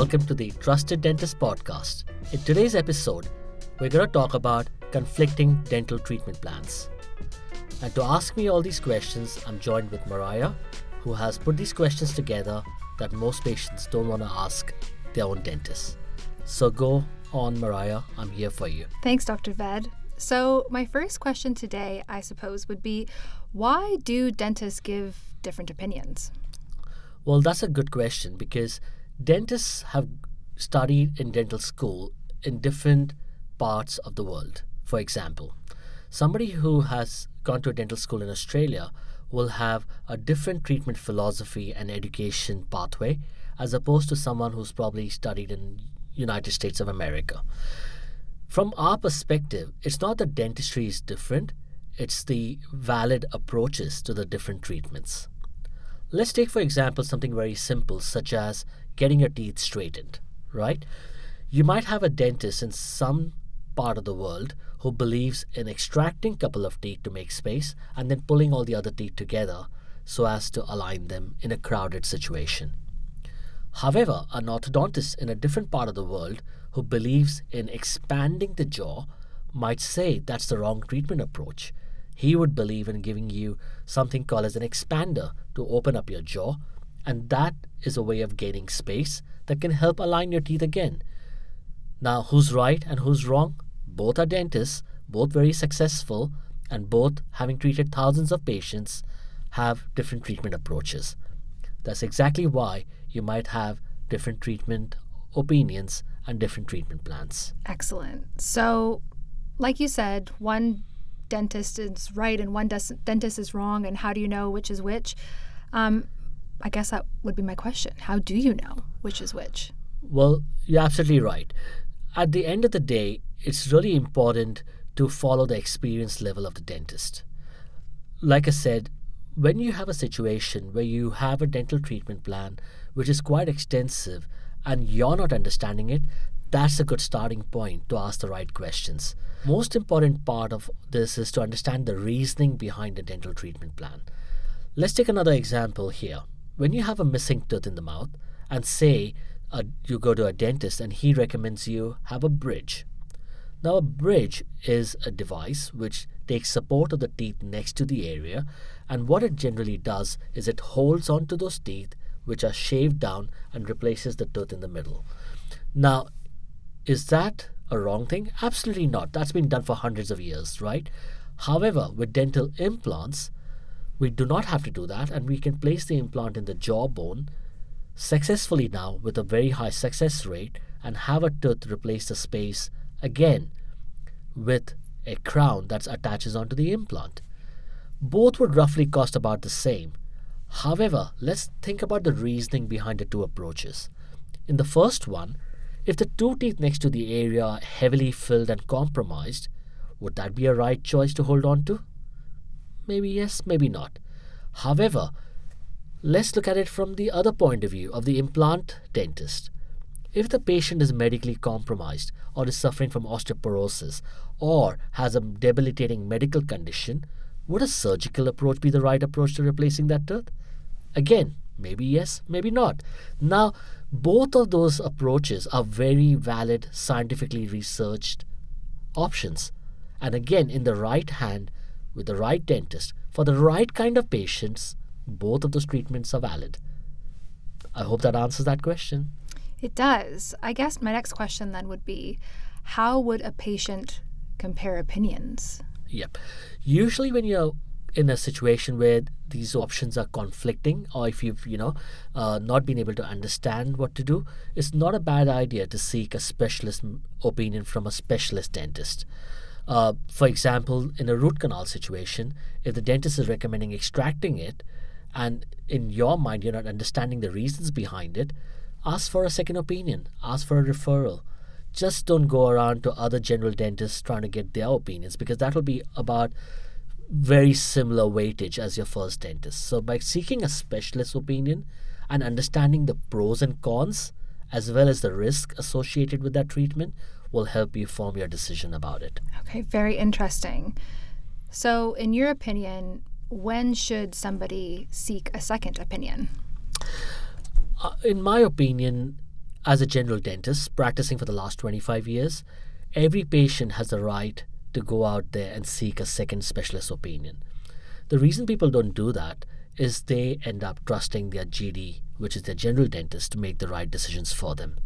welcome to the Trusted Dentist Podcast. In today's episode, we're going to talk about conflicting dental treatment plans. And to ask me all these questions, I'm joined with Mariah, who has put these questions together that most patients don't want to ask their own dentist. So go on, Mariah, I'm here for you. Thanks, Dr. Ved. So my first question today, I suppose, would be, why do dentists give different opinions? Well, that's a good question because dentists have studied in dental school in different parts of the world. For example, somebody who has gone to a dental school in Australia will have a different treatment philosophy and education pathway as opposed to someone who's probably studied in United States of America. From our perspective, it's not that dentistry is different, it's the valid approaches to the different treatments. Let's take, for example, something very simple, such as getting your teeth straightened, right? You might have a dentist in some part of the world who believes in extracting a couple of teeth to make space and then pulling all the other teeth together so as to align them in a crowded situation. However, an orthodontist in a different part of the world who believes in expanding the jaw might say that's the wrong treatment approach. He would believe in giving you something called as an expander to open up your jaw, and that is a way of gaining space that can help align your teeth again. Now, who's right and who's wrong? Both are dentists, both very successful, and both, having treated thousands of patients, have different treatment approaches. That's exactly why you might have different treatment opinions and different treatment plans. Excellent. So, like you said, one dentist is right and one dentist is wrong, and how do you know which is which? I guess that would be my question. How do you know which is which? Well, you're absolutely right. At the end of the day, it's really important to follow the experience level of the dentist. Like I said, when you have a situation where you have a dental treatment plan which is quite extensive and you're not understanding it, that's a good starting point to ask the right questions. Most important part of this is to understand the reasoning behind the dental treatment plan. Let's take another example here. When you have a missing tooth in the mouth and say you go to a dentist and he recommends you have a bridge. Now, a bridge is a device which takes support of the teeth next to the area, and what it generally does is it holds onto those teeth which are shaved down and replaces the tooth in the middle. Now, is that a wrong thing? Absolutely not. That's been done for hundreds of years, right? However, with dental implants, we do not have to do that, and we can place the implant in the jawbone successfully now with a very high success rate and have a tooth replace the space again with a crown that attaches onto the implant. Both would roughly cost about the same. However, let's think about the reasoning behind the two approaches. In the first one, if the two teeth next to the area are heavily filled and compromised, would that be a right choice to hold on to? Maybe yes, maybe not. However, let's look at it from the other point of view of the implant dentist. If the patient is medically compromised or is suffering from osteoporosis or has a debilitating medical condition, would a surgical approach be the right approach to replacing that tooth? Again, maybe yes, maybe not. Now, both of those approaches are very valid, scientifically researched options. And again, in the right hand, with the right dentist, for the right kind of patients, both of those treatments are valid. I hope that answers that question. It does. I guess my next question then would be, how would a patient compare opinions? Yep. Usually when you're in a situation where these options are conflicting, or if you've, not been able to understand what to do, it's not a bad idea to seek a specialist opinion from a specialist dentist. For example, in a root canal situation, if the dentist is recommending extracting it, and in your mind you're not understanding the reasons behind it, ask for a second opinion, ask for a referral. Just don't go around to other general dentists trying to get their opinions, because that will be about very similar weightage as your first dentist. So by seeking a specialist opinion and understanding the pros and cons as well as the risk associated with that treatment will help you form your decision about it. Okay, very interesting. So in your opinion, when should somebody seek a second opinion? In my opinion, As a general dentist practicing for the last 25 years, every patient has the right to go out there and seek a second specialist opinion. The reason people don't do that is they end up trusting their GD, which is their general dentist, to make the right decisions for them.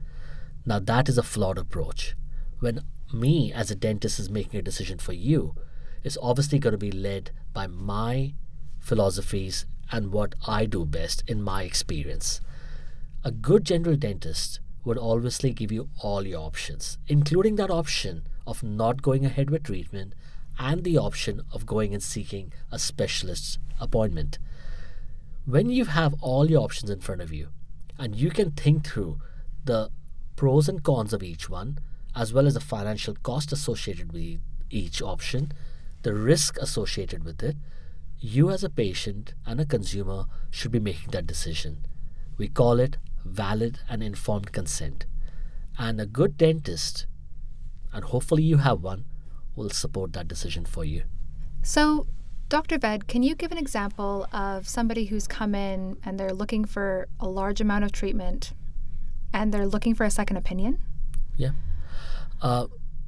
Now, that is a flawed approach. When me as a dentist is making a decision for you, it's obviously going to be led by my philosophies and what I do best in my experience. A good general dentist would obviously give you all your options, including that option of not going ahead with treatment and the option of going and seeking a specialist's appointment. When you have all your options in front of you and you can think through the pros and cons of each one, as well as the financial cost associated with each option, the risk associated with it, you as a patient and a consumer should be making that decision. We call it valid and informed consent. And a good dentist, and hopefully you have one, will support that decision for you. So, Dr. Ved, can you give an example of somebody who's come in and they're looking for a large amount of treatment and they're looking for a second opinion? Yeah.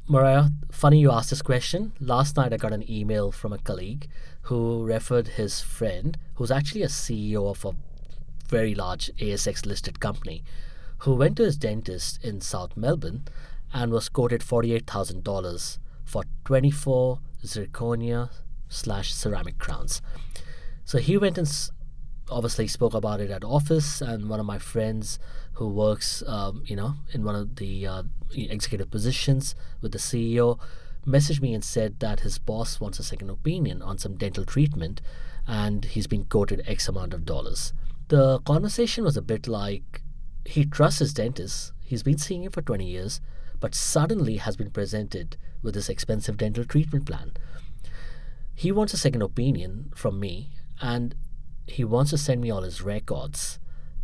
Mariah, funny you asked this question. Last night I got an email from a colleague who referred his friend, who's actually a CEO of a very large ASX listed company, who went to his dentist in South Melbourne and was quoted $48,000 for 24 zirconia/ceramic crowns. So he went and obviously spoke about it at office, and one of my friends who works, in one of the executive positions with the CEO, messaged me and said that his boss wants a second opinion on some dental treatment, and he's been quoted X amount of dollars. The conversation was a bit like he trusts his dentist. He's been seeing him for 20 years, but suddenly has been presented with this expensive dental treatment plan. He wants a second opinion from me, and he wants to send me all his records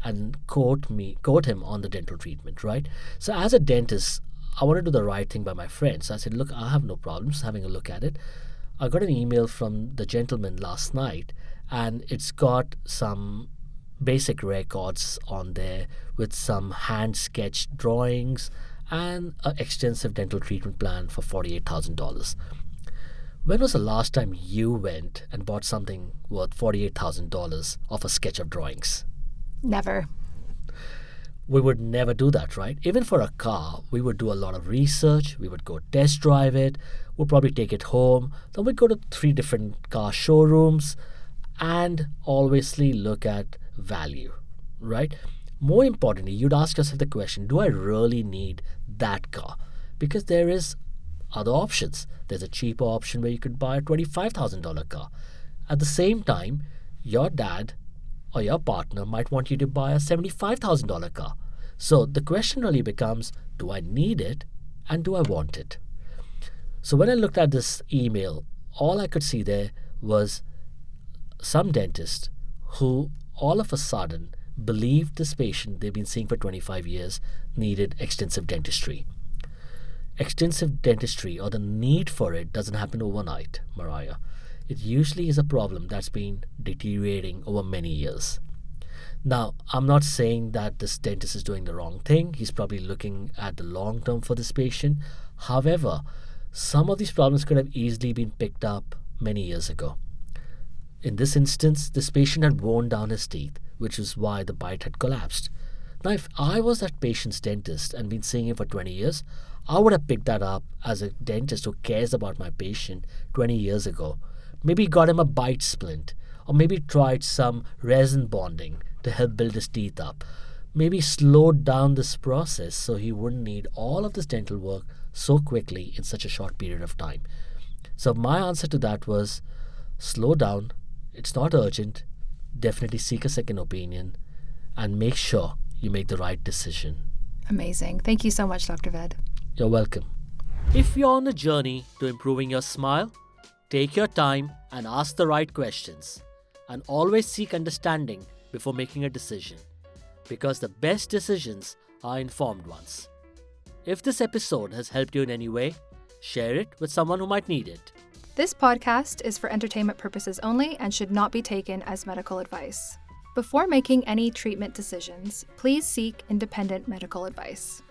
and quote him on the dental treatment, right? So as a dentist, I want to do the right thing by my friend. So I said, look, I have no problems having a look at it. I got an email from the gentleman last night, and it's got some basic records on there with some hand-sketched drawings and an extensive dental treatment plan for $48,000. When was the last time you went and bought something worth $48,000 of a sketch of drawings? Never. We would never do that, right? Even for a car, we would do a lot of research. We would go test drive it. We'll probably take it home. Then we'd go to 3 different car showrooms and obviously look at value, right? More importantly, you'd ask yourself the question, do I really need that car? Because there is other options. There's a cheaper option where you could buy a $25,000 car. At the same time, your dad or your partner might want you to buy a $75,000 car. So the question really becomes, do I need it and do I want it? So when I looked at this email, all I could see there was some dentist who all of a sudden believed this patient they've been seeing for 25 years needed extensive dentistry. Extensive dentistry, or the need for it, doesn't happen overnight, Mariah. It usually is a problem that's been deteriorating over many years. Now, I'm not saying that this dentist is doing the wrong thing. He's probably looking at the long term for this patient. However, some of these problems could have easily been picked up many years ago. In this instance, this patient had worn down his teeth, which is why the bite had collapsed. Now, if I was that patient's dentist and been seeing him for 20 years, I would have picked that up as a dentist who cares about my patient 20 years ago. Maybe got him a bite splint, or maybe tried some resin bonding to help build his teeth up. Maybe slowed down this process so he wouldn't need all of this dental work so quickly in such a short period of time. So my answer to that was, slow down. It's not urgent. Definitely seek a second opinion and make sure you make the right decision. Amazing. Thank you so much, Dr. Ved. You're welcome. If you're on a journey to improving your smile, take your time and ask the right questions. And always seek understanding before making a decision. Because the best decisions are informed ones. If this episode has helped you in any way, share it with someone who might need it. This podcast is for entertainment purposes only and should not be taken as medical advice. Before making any treatment decisions, please seek independent medical advice.